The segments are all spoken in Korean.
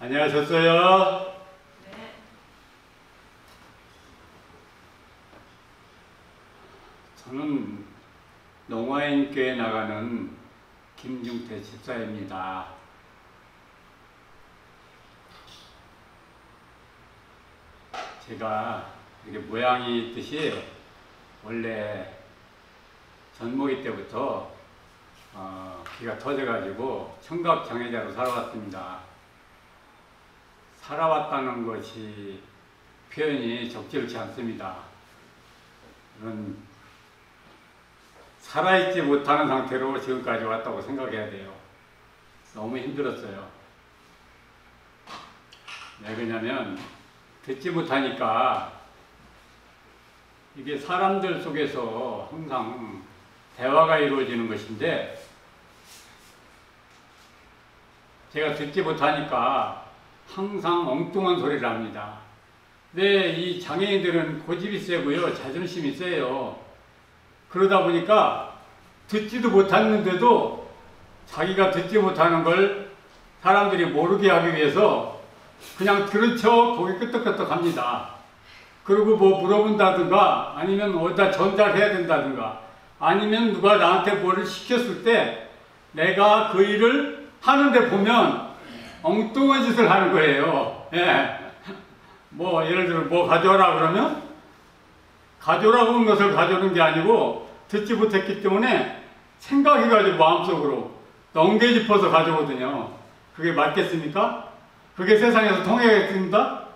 안녕하셨어요? 네. 저는 농화인교회 나가는 김중태 집사입니다. 제가 이렇게 모양이 있듯이 원래 전모기 때부터 귀가 터져가지고 청각장애자로 살아왔습니다. 살아왔다는 것이 표현이 적절치 않습니다. 저는 살아있지 못하는 상태로 지금까지 왔다고 생각해야 돼요. 너무 힘들었어요. 왜 그러냐면 듣지 못하니까 이게 사람들 속에서 항상 대화가 이루어지는 것인데 제가 듣지 못하니까 항상 엉뚱한 소리를 합니다. 근데 이 장애인들은 고집이 세고요, 자존심이 세요. 그러다 보니까 듣지도 못했는데도 자기가 듣지 못하는 걸 사람들이 모르게 하기 위해서 그냥 들은 척 고개 끄덕끄덕 합니다. 그리고 뭐 물어본다든가 아니면 어디다 전달을 해야 된다든가 아니면 누가 나한테 뭐를 시켰을 때 내가 그 일을 하는데 보면 엉뚱한 짓을 하는 거예요. 예. 뭐 예를 들어 뭐 가져오라 그러면 가져오라고 한 것을 가져오는 게 아니고 듣지 못했기 때문에 생각해가지고 마음속으로 넘겨 짚어서 가져오거든요. 그게 맞겠습니까? 그게 세상에서 통하겠습니까?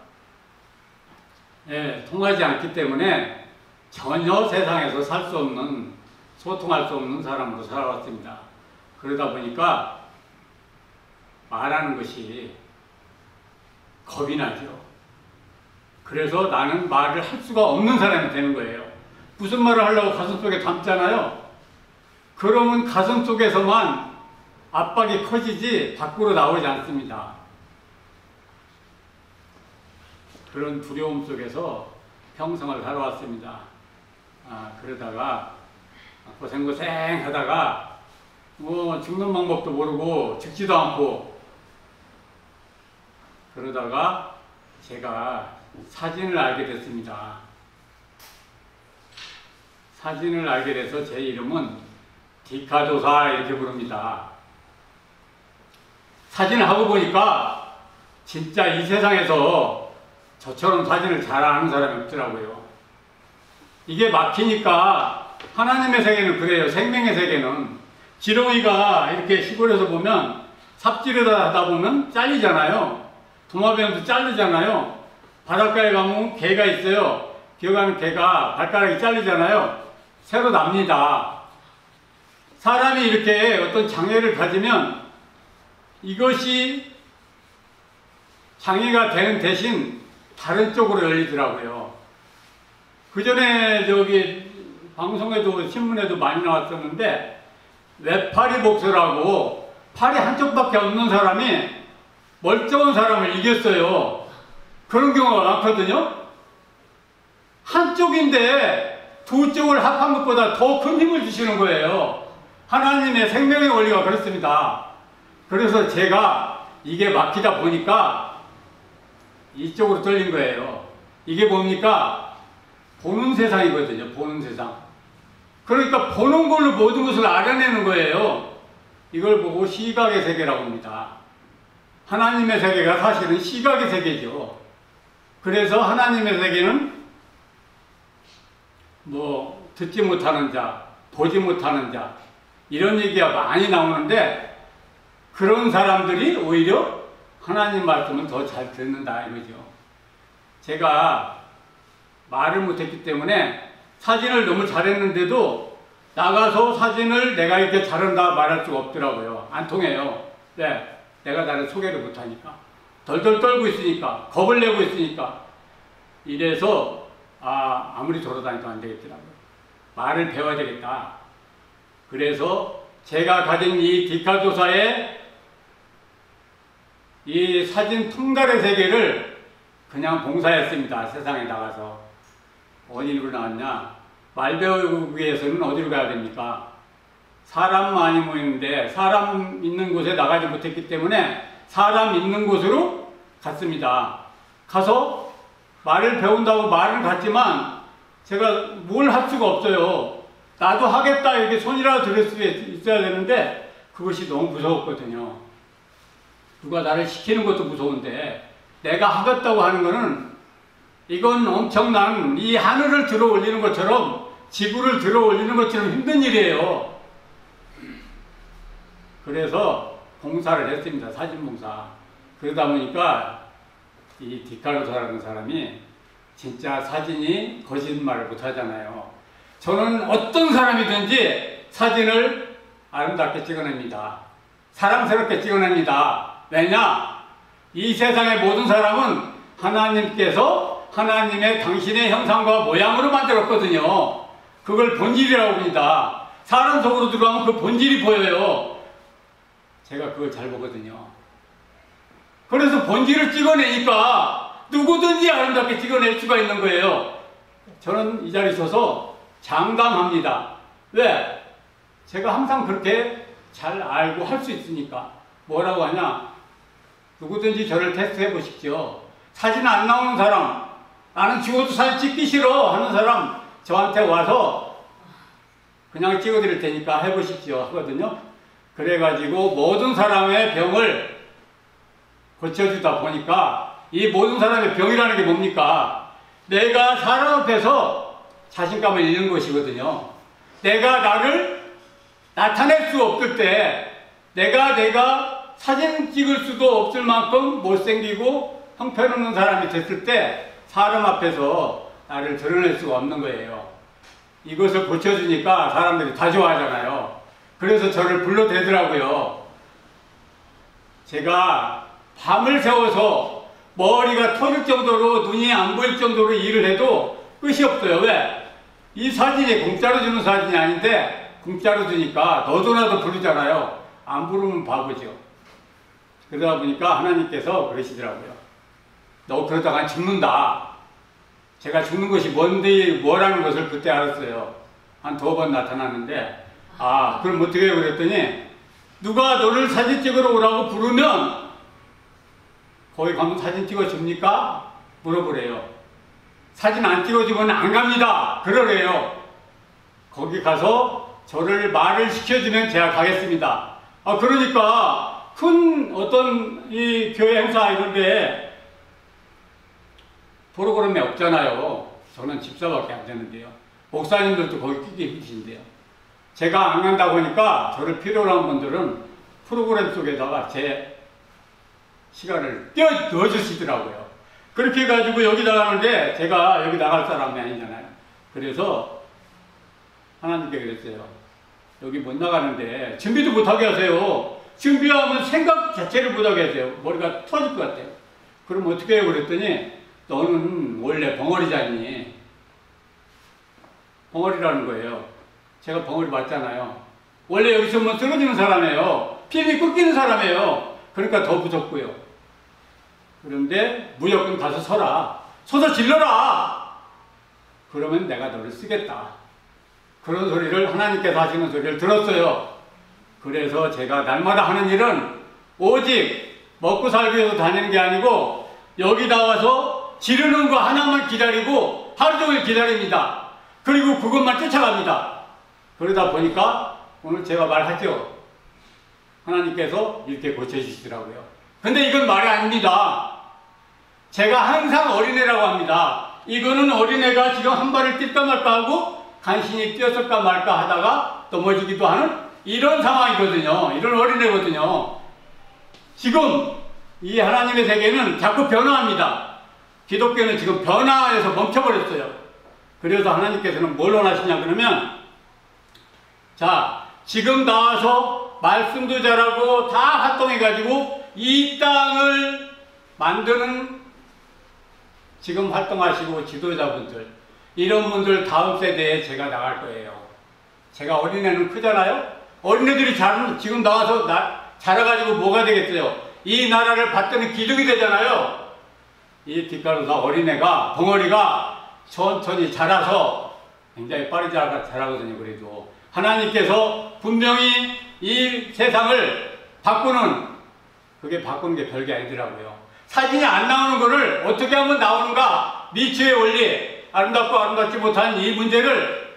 예, 통하지 않기 때문에 전혀 세상에서 살 수 없는, 소통할 수 없는 사람으로 살아왔습니다. 그러다 보니까 말하는 것이 겁이 나죠. 그래서 나는 말을 할 수가 없는 사람이 되는 거예요. 무슨 말을 하려고 가슴속에 담잖아요. 그러면 가슴속에서만 압박이 커지지 밖으로 나오지 않습니다. 그런 두려움 속에서 평생을 살아왔습니다. 그러다가 고생고생 하다가 뭐 죽는 방법도 모르고 죽지도 않고 그러다가 제가 사진을 알게 됐습니다. 사진을 알게 돼서 제 이름은 디카조사 이렇게 부릅니다. 사진을 하고 보니까 진짜 이 세상에서 저처럼 사진을 잘 아는 사람이 없더라고요. 이게 막히니까 하나님의 세계는 그래요. 생명의 세계는 지렁이가 이렇게 시골에서 보면 삽질을 하다 보면 잘리잖아요. 도마뱀도 자르잖아요. 바닷가에 가면 개가 있어요. 기어가는 개가 발가락이 잘리잖아요. 새로 납니다. 사람이 이렇게 어떤 장애를 가지면 이것이 장애가 되는 대신 다른 쪽으로 열리더라고요. 그 전에 저기 방송에도 신문에도 많이 나왔었는데 외팔이 복수라고 팔이 한쪽밖에 없는 사람이 멀쩡한 사람을 이겼어요. 그런 경우가 많거든요. 한쪽인데 두 쪽을 합한 것보다 더 큰 힘을 주시는 거예요. 하나님의 생명의 원리가 그렇습니다. 그래서 제가 이게 막히다 보니까 이쪽으로 떨린 거예요. 이게 뭡니까? 보는 세상이거든요. 보는 세상. 그러니까 보는 걸로 모든 것을 알아내는 거예요. 이걸 보고 시각의 세계라고 합니다. 하나님의 세계가 사실은 시각의 세계죠. 그래서 하나님의 세계는 뭐 듣지 못하는 자, 보지 못하는 자 이런 얘기가 많이 나오는데 그런 사람들이 오히려 하나님 말씀은 더 잘 듣는다 이거죠. 제가 말을 못했기 때문에 사진을 너무 잘했는데도 나가서 사진을 내가 이렇게 잘한다 말할 수가 없더라고요. 안 통해요. 네, 내가 나를 소개를 못하니까 덜덜 떨고 있으니까 겁을 내고 있으니까 이래서 아무리 돌아다니도 안 되겠더라고요. 말을 배워야 되겠다. 그래서 제가 가진 이 디카조사의 이 사진 통달의 세계를 그냥 봉사했습니다. 세상에 나가서. 어디로 나왔냐? 말 배우기 위해서는 어디로 가야 됩니까? 사람 많이 모이는데 사람 있는 곳에 나가지 못했기 때문에 사람 있는 곳으로 갔습니다. 가서 말을 배운다고 말은 갔지만 제가 뭘 할 수가 없어요. 나도 하겠다 이렇게 손이라도 들을 수 있어야 되는데 그것이 너무 무서웠거든요. 누가 나를 시키는 것도 무서운데 내가 하겠다고 하는 거는 이건 엄청난 이 하늘을 들어 올리는 것처럼 지구를 들어 올리는 것처럼 힘든 일이에요. 그래서 봉사를 했습니다. 사진봉사. 그러다 보니까 이 디칼로사라는 사람이 진짜 사진이 거짓말을 못하잖아요. 저는 어떤 사람이든지 사진을 아름답게 찍어냅니다. 사랑스럽게 찍어냅니다. 왜냐? 이 세상의 모든 사람은 하나님께서 하나님의 당신의 형상과 모양으로 만들었거든요. 그걸 본질이라고 합니다. 사람 속으로 들어가면 그 본질이 보여요. 제가 그걸 잘 보거든요. 그래서 본질을 찍어내니까 누구든지 아름답게 찍어낼 수가 있는 거예요. 저는 이 자리에 서서 장담합니다. 왜? 제가 항상 그렇게 잘 알고 할 수 있으니까. 뭐라고 하냐? 누구든지 저를 테스트해 보십시오. 사진 안 나오는 사람, 나는 죽어도 사진 찍기 싫어 하는 사람 저한테 와서 그냥 찍어드릴 테니까 해보십시오 하거든요. 그래가지고 모든 사람의 병을 고쳐주다 보니까 이 모든 사람의 병이라는 게 뭡니까? 내가 사람 앞에서 자신감을 잃는 것이거든요. 내가 나를 나타낼 수 없을 때 내가 사진 찍을 수도 없을 만큼 못생기고 형편없는 사람이 됐을 때 사람 앞에서 나를 드러낼 수가 없는 거예요. 이것을 고쳐주니까 사람들이 다 좋아하잖아요. 그래서 저를 불러대더라고요. 제가 밤을 새워서 머리가 터질 정도로 눈이 안 보일 정도로 일을 해도 끝이 없어요. 왜? 이 사진이 공짜로 주는 사진이 아닌데 공짜로 주니까 너도 나도 부르잖아요. 안 부르면 바보죠. 그러다 보니까 하나님께서 그러시더라고요. 너 그러다가 죽는다. 제가 죽는 것이 뭔데 뭐라는 것을 그때 알았어요. 한 2번 나타났는데 아 그럼 어떻게 해요? 그랬더니 누가 너를 사진 찍으러 오라고 부르면 거기 가면 사진 찍어줍니까? 물어보래요. 사진 안 찍어주면 안 갑니다. 그러래요. 거기 가서 저를 말을 시켜주면 제가 가겠습니다. 아 그러니까 큰 어떤 이 교회 행사 이런데 프로그램이 없잖아요. 저는 집사밖에 안 되는데요. 목사님들도 거기 끼기 힘드신데요. 제가 안 간다고 하니까 저를 필요로 한 분들은 프로그램 속에다가 제 시간을 넣어주시더라고요. 그렇게 해가지고 여기 나가는데 제가 여기 나갈 사람이 아니잖아요. 그래서 하나님께 그랬어요. 여기 못 나가는데 준비도 못하게 하세요. 준비하면 생각 자체를 못하게 하세요. 머리가 터질 것 같아요. 그럼 어떻게 해요? 그랬더니 너는 원래 벙어리잖니. 벙어리라는 거예요. 제가 벙어리 맞잖아요. 원래 여기서 뭐 쓰러지는 사람이에요. 피임이 끊기는 사람이에요. 그러니까 더 무섭고요. 그런데 무조건 가서 서라. 서서 질러라. 그러면 내가 너를 쓰겠다. 그런 소리를 하나님께서 하시는 소리를 들었어요. 그래서 제가 날마다 하는 일은 오직 먹고 살기 위해서 다니는 게 아니고 여기 나와서 지르는 거 하나만 기다리고 하루 종일 기다립니다. 그리고 그것만 쫓아갑니다. 그러다 보니까 오늘 제가 말하죠. 하나님께서 이렇게 고쳐주시더라고요. 근데 이건 말이 아닙니다. 제가 항상 어린애라고 합니다. 이거는 어린애가 지금 한 발을 뛸까 말까 하고 간신히 뛰었을까 말까 하다가 넘어지기도 하는 이런 상황이거든요. 이런 어린애거든요. 지금 이 하나님의 세계는 자꾸 변화합니다. 기독교는 지금 변화해서 멈춰버렸어요. 그래서 하나님께서는 뭘 원하시냐 그러면 자 지금 나와서 말씀도 잘하고 다 활동해가지고 이 땅을 만드는 지금 활동하시고 지도자분들 이런 분들 다음 세대에 제가 나갈 거예요. 제가 어린애는 크잖아요. 어린애들이 지금 나와서 자라가지고 뭐가 되겠어요? 이 나라를 받드는 기둥이 되잖아요. 이 뒷가로사 어린애가 벙어리가 천천히 자라서 굉장히 빠르게 자라거든요. 그래도 하나님께서 분명히 이 세상을 바꾸는 그게 바꾸는 게 별게 아니더라고요. 사진이 안 나오는 거를 어떻게 하면 나오는가? 미처의 원리, 아름답고 아름답지 못한 이 문제를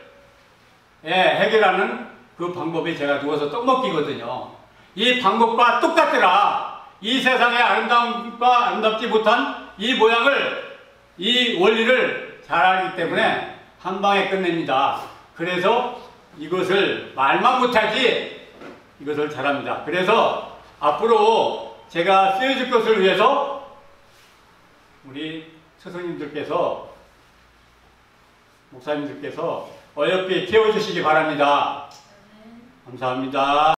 해결하는 그 방법이 제가 누워서 떡먹기거든요. 이 방법과 똑같더라. 이 세상의 아름다움과 아름답지 못한 이 모양을, 이 원리를 잘 알기 때문에 한 방에 끝냅니다. 그래서 이것을 말만 못하지 이것을 잘합니다. 그래서 앞으로 제가 쓰여질 것을 위해서 우리 스승님들께서, 목사님들께서 어여삐 키워주시기 바랍니다. 감사합니다.